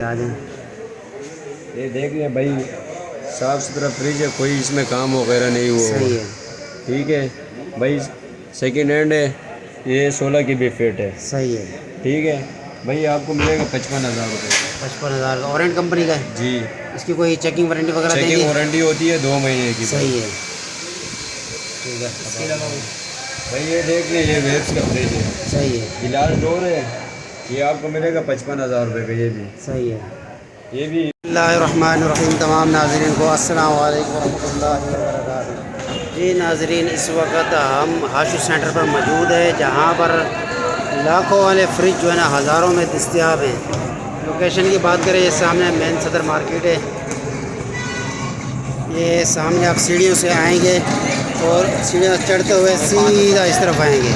आ जाएं। ये देख लें भाई, साफ़ सुथरा फ्रिज है, कोई इसमें काम वगैरह नहीं हुआ सही हुआ। है। ठीक है भाई, सेकेंड हैंड है, ये 16 की भी फिट है। सही है। ठीक है भाई, आपको मिलेगा 55,000 रुपये। 55,000 का ऑरेंज कंपनी का है। जी, इसकी कोई चेकिंग वारंटी वगैरह चेकिंग देंगे? वारंटी होती है 2 महीने की भाई। सही है। ठीक है। भाई ये देख लें, ये वेब्स का फ्रिज है, सही है। गिलास डोर है, ये आपको मिलेगा 55,000 रुपये का। सही है। ये भी बिस्मिल्लाहिर्रहमानिर्रहीम। तमाम नाज़रीन को अस्सलाम वालेकुम वरहमतुल्लाहि वबरकातुहू। जी नाज़रीन, इस वक्त हम हाशु सेंटर पर मौजूद है, जहाँ पर लाखों वाले फ्रिज जो है ना हज़ारों में दस्तयाब हैं। लोकेशन की बात करें, ये सामने मेन सदर मार्केट है। ये सामने आप सीढ़ियों से आएंगे और सीढ़ियाँ चढ़ते हुए सीधा इस तरफ आएंगे।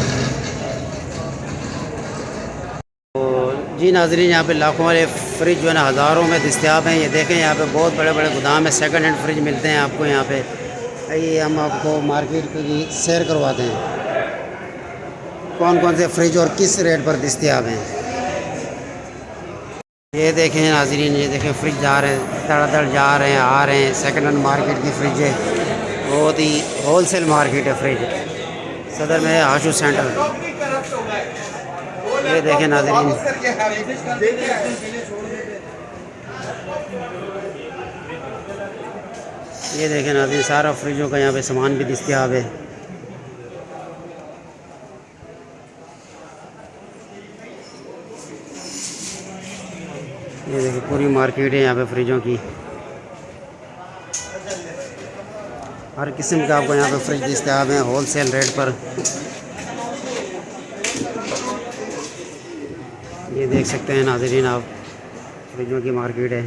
जी नाज़रीन, यहाँ पे लाखों वाले फ्रिज जो है ना हज़ारों में दस्तयाब हैं। ये देखें, यहाँ पे बहुत बड़े बड़े गोदाम है, सेकंड हैंड फ्रिज मिलते हैं आपको यहाँ पे। आइए हम आपको मार्केट की सैर करवाते हैं, कौन कौन से फ्रिज और किस रेट पर दस्तयाब हैं। ये देखें नाज़रीन, ये देखें फ्रिज जा रहे हैं, धड़ाधड़ जा रहे हैं, आ रहे हैं। सेकंड हैंड मार्केट की फ्रिज है, बहुत ही होल सेल मार्केट है फ्रिज। सदर में है हाशु सेंटर। ये देखें नाज़रीन, ये देखें नाज़रीन, सारा फ्रिजों का यहाँ पे सामान भी दस्तयाब है। ये देखिए पूरी मार्केट है यहाँ पे फ्रिजों की। हर किस्म का आपको यहाँ पे फ्रिज दस्तयाब हैं होल सेल रेट पर। ये देख सकते हैं नाज़रीन, आप फ्रिजों की मार्केट है।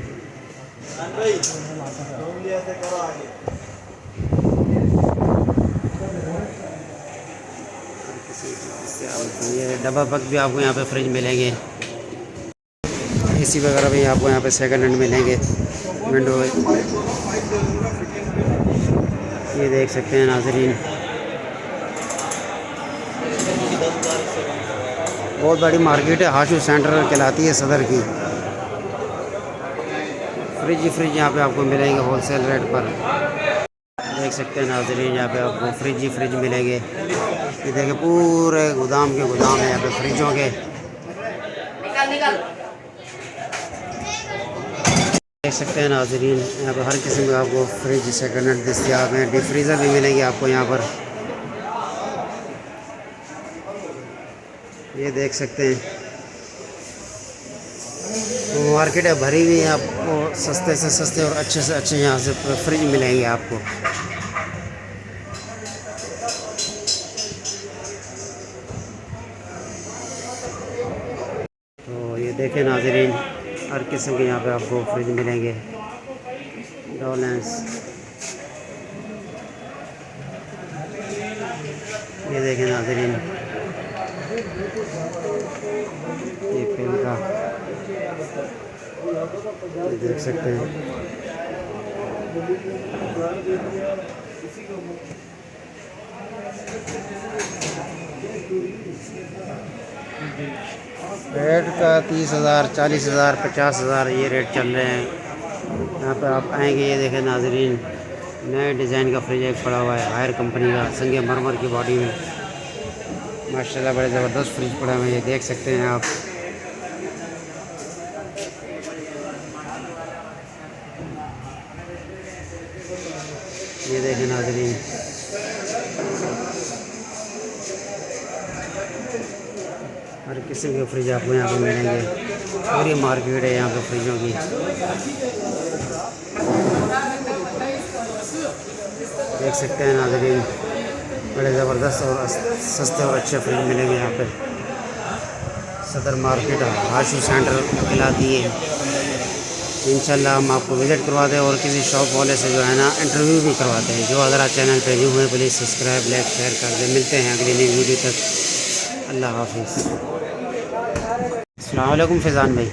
ये डब्बा पक भी आपको यहाँ पे फ्रिज मिलेंगे। एसी वगैरह भी आपको यहाँ पे सेकंड हैंड मिलेंगे। विंडो, ये देख सकते हैं नाज़रीन, बहुत बड़ी मार्केट है, हाशु सेंटर कहलाती है सदर की। फ्रिज यहाँ पे आपको मिलेंगे होल सेल रेट पर। देख सकते हैं नाज़रीन, यहाँ पे आपको फ्रिज मिलेंगे। ये देखिए पूरे गोदाम के गोदाम है यहाँ पे फ्रिजों के। देख सकते हैं नाज़रीन, यहाँ पे हर किस्म का आपको फ्रिज सेकंड हैंड दस्तयाब हैं। डीप फ्रीज़र भी मिलेंगे आपको यहाँ पर। ये देख सकते हैं मार्केट है भरी हुई है, आपको सस्ते से सस्ते और अच्छे से अच्छे यहाँ से फ्रिज मिलेंगे आपको। तो ये देखें नाज़रीन, हर किस्म के यहाँ पे आपको फ्रिज मिलेंगे। डोलेंस, ये देखें नाज़रीन, ये पेन का, ये देख सकते हैं। रेट का 30,000, 40,000, 50,000 ये रेट चल रहे हैं। यहाँ पर आप आएंगे, ये देखें नाज़रीन, नए डिज़ाइन का फ्रिज एक पड़ा हुआ है, हायर कंपनी का, संगे मरमर की बॉडी में, माशाल्लाह बड़े ज़बरदस्त फ्रिज पड़ा हुआ है। ये देख सकते हैं आप। ये देखें नाज़रीन, हर किस्म के फ्रिज आपको यहाँ पे मिलेंगे। पूरी मार्केट है यहाँ पे फ्रिजों की। देख सकते हैं नाज़रीन, बड़े ज़बरदस्त और सस्ते और अच्छे फ्रिज मिलेंगे यहाँ पे। सदर मार्केट हाशु सेंटर कहलाती है। इंशाल्लाह हम आपको विज़िट करवाते हैं और किसी शॉप वाले से जो है ना इंटरव्यू भी करवाते हैं। जो अगर आप चैनल पे न्यू हुए प्लीज़ सब्सक्राइब, लाइक, शेयर कर दें। मिलते हैं अगली नई वीडियो तक। अल्लाह हाफिज़। अस्सलाम वालेकुम फैज़ान भाई।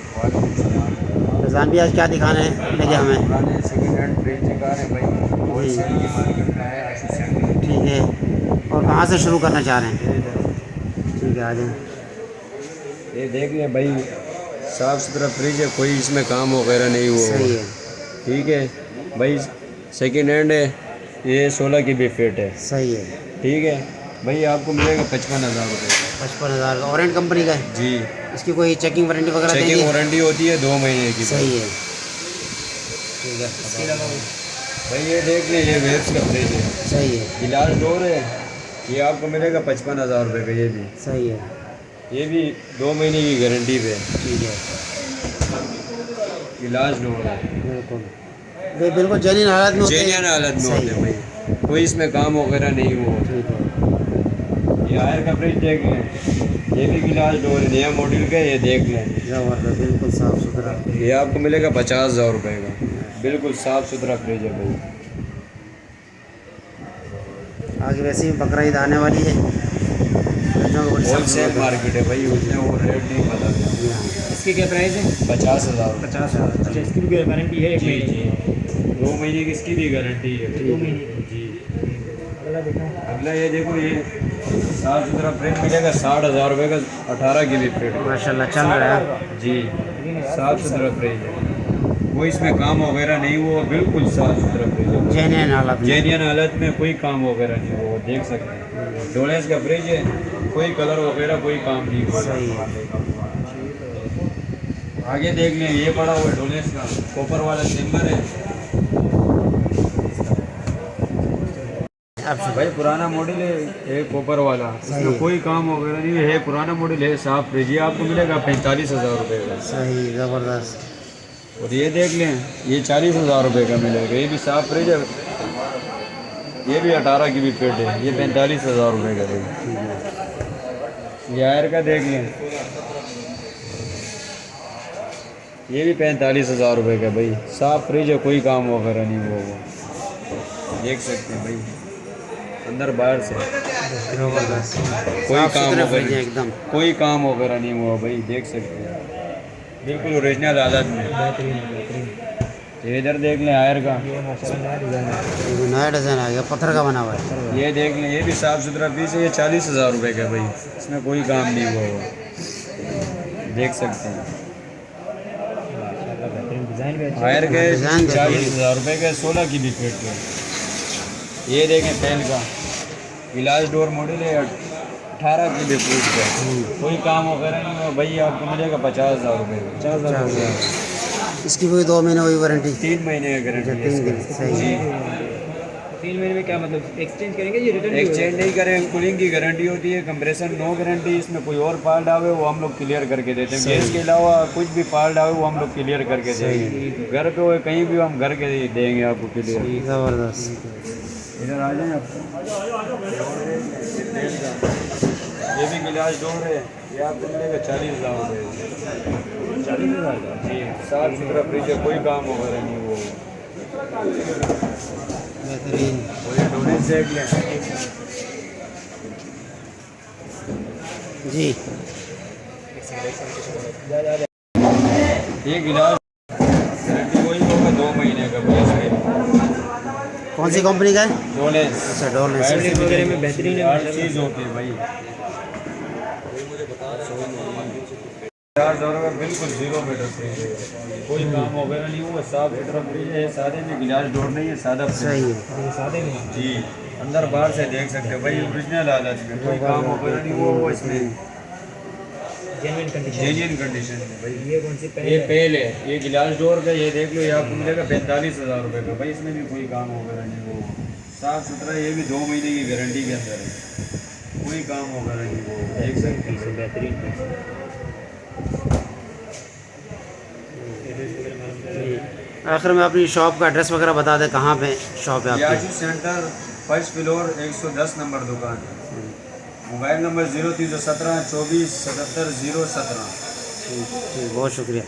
फैज़ान भी आज क्या दिखाना है लगे हमें? सेकेंड हैंड फ्रिज दिखा रहे हैं भाई, होल सेल की मार्केट में है हाशु सेंटर। ठीक है, और कहाँ से शुरू करना चाह रहे हैं? ठीक है, आ जाएँ। ये देख लें भाई, साफ़ सुथरा फ्रिज है, कोई इसमें काम वगैरह नहीं हुआ। सही है। ठीक है भाई, सेकंड हैंड है, ये 16 की भी फिट है। सही है। ठीक है भाई, आपको मिलेगा 55,000 रुपये। 55,000 का ओरेंट कंपनी का है। जी, इसकी कोई चेकिंग वारंटी वगैरह चेकिंग देंगे? वारंटी होती है 2 महीने की। सही है। ठीक है। इसके अलावा भाई ये देख लें, ये वेब्स का फ्रिज है, सही है। गिलास डोर है, ये आपको मिलेगा 55,000 रुपये का। ये भी सही है। ये भी 2 महीने की गारंटी पे ठीक है। गिलास डोर है, बिल्कुल बिल्कुल जेन्युइन हालत में होते हैं। जेन्युइन हालत में सही होते हैं भाई, कोई इसमें काम वगैरह नहीं हुआ। ठीक है। ये आयर का फ्रिज देख लें, ये भी गिलास डोर है, नया मॉडल का है, ये देख लें। ज़बरदस्त, बिल्कुल साफ़ सुथरा। ये आपको मिलेगा 50,000 रुपये का, बिल्कुल साफ़ सुथरा फ्रिज है भाई। आगे वैसे ही बकरा ईद आने वाली है, होलसेल मार्केट है भाई, उसने वो रेट नहीं पता। इसकी क्या प्राइस है? 50,000। 50,000। अच्छा, इसकी भी गारंटी है 1 जी महीने जी, 2 महीने की इसकी भी गारंटी है। 2 महीने की। जी। अगला देखा अगला ये देखो, ये साफ़ सुथरा फ्रिज मिलेगा 60,000 रुपये का, 18 की भी फ्रिज। माशाल्लाह चल रहा है। जी, साफ़ सुथरा फ्रिज है, कोई इसमें काम वगैरह नहीं हुआ, बिल्कुल साफ़ सुथरा फ्रिज है, जेन्युइन हालत में। जेन्युइन हालत में, कोई काम वगैरह नहीं हुआ, देख सकते हैं। डोलेस का फ्रिज है, कोई कलर वगैरह कोई काम नहीं हुआ। सही है। आगे देख लें, ये पड़ा हुआ है डोलेस का, कॉपर वाला सिल्वर है अब भाई, पुराना मॉडल है, ये कॉपर वाला, सही है। इसमें कोई काम वगैरह नहीं है, पुराना मॉडल है, साफ फ्रिज। ये आपको मिलेगा 45,000 रुपये का। सही, ज़बरदस्त। और ये देख लें, ये 40,000 रुपये का मिलेगा, ये भी साफ फ्रिज है, ये भी 18 की भी फिट है, ये 45,000 रुपये का देगा। ये आयर का देख लें, ये भी 45,000 रुपये का भाई, साफ फ्रिज है, कोई काम वगैरह नहीं हुआ, देख सकते हैं भाई, अंदर बाहर से ज़बरदस्त, कोई साफ काम सुथरा फ्रिज है वगैरह एकदम। कोई काम वगैरह नहीं हुआ भाई, देख सकते हैं, बिल्कुल ओरिजिनल हालत में। बेहतरीन बेहतरीन। ये इधर देख लें आयर का, ये माशाल्लाह नया डिज़ाइन है। ये नया डिज़ाइन आ गया, पत्थर का बना हुआ है। ये देख लें, ये भी साफ़ सुथरा पीस है, ये 40,000 रुपये का भाई, इसमें कोई काम नहीं हुआ हुआ, देख सकते हैं। माशाल्लाह बेहतरीन डिज़ाइन भी अच्छा है। आयर के डिज़ाइन देखो। 40,000 रुपये का, 16 की भी फिट है। ये देखें पेन का, गिलास डोर मॉडल है, 18 की भी फिट है, कोई काम वगैरह नहीं हुआ भाई, आपको मिलेगा 50,000 रुपये का। 50,000। इसकी भी 2 महीने हुई वारंटी। 3 महीने का गारंटी है 3 दिन। इसका। सही जी, है। 3 महीने में क्या मतलब एक्सचेंज करेंगे ये रिटर्न? एक्सचेंज नहीं करें, कूलिंग की गारंटी होती है, कंप्रेशन नो गारंटी, इसमें कोई और फॉल्ट आवे वो हम लोग क्लियर करके देते हैं। गैस के अलावा कुछ भी फॉल्ट आवे वो हम लोग क्लियर करके देंगे, घर पे हो कहीं भी हम घर के देंगे आपको क्लियर। ज़बरदस्त। इधर आ जाएं आप। ये भी गिलास डोर है, ये आपको मिलेगा 40,000 रुपये। 40,000 का। जी, साफ सुथरा फ्रिज है, कोई काम वगैरह नहीं वो। बेहतरीन। और ये डोनेट देख लें, जी, ये गिलास गारंटी वही होगा 2 महीने का भाई, इसमें कौन सी कंपनी का है? डोलेस। अच्छा, डोलेस। फैब्रिक वगैरह में बेहतरीन है हर माशाल्लाह। चीज़ होती है भाई। 4,000 रुपये बिल्कुल 0 मीटर फ्रिज है, कोई काम वगैरह नहीं हुआ, साफ सुथरा फ्रिज है, सादे में गिलास डोर नहीं है, सादा फ्रिज। सही है। ये सादे में जी, अंदर बाहर से देख सकते हैं भाई, ओरिजिनल हालत में, कोई काम वगैरह नहीं हुआ वो, इसमें जेन्युइन कंडीशन। जेन्युइन कंडीशन में भाई। ये कौन सी ये पेल है, ये गिलास डोर का, ये देख लो, ये आपको मिलेगा 45,000 रुपये का भाई, इसमें भी कोई काम वगैरह नहीं हुआ, साफ सुथरा, ये भी 2 महीने की गारंटी के अंदर है, कोई काम वगैरह नहीं हुआ, देख सकते हैं। बेहतरीन पीस। आखिर में अपनी शॉप का एड्रेस वगैरह बता दें, कहाँ पे शॉप है आपकी? याजू सेंटर, फर्स्ट फ्लोर, 110 नंबर दुकान, मोबाइल नंबर 0317 24 77 017। ठीक, बहुत शुक्रिया।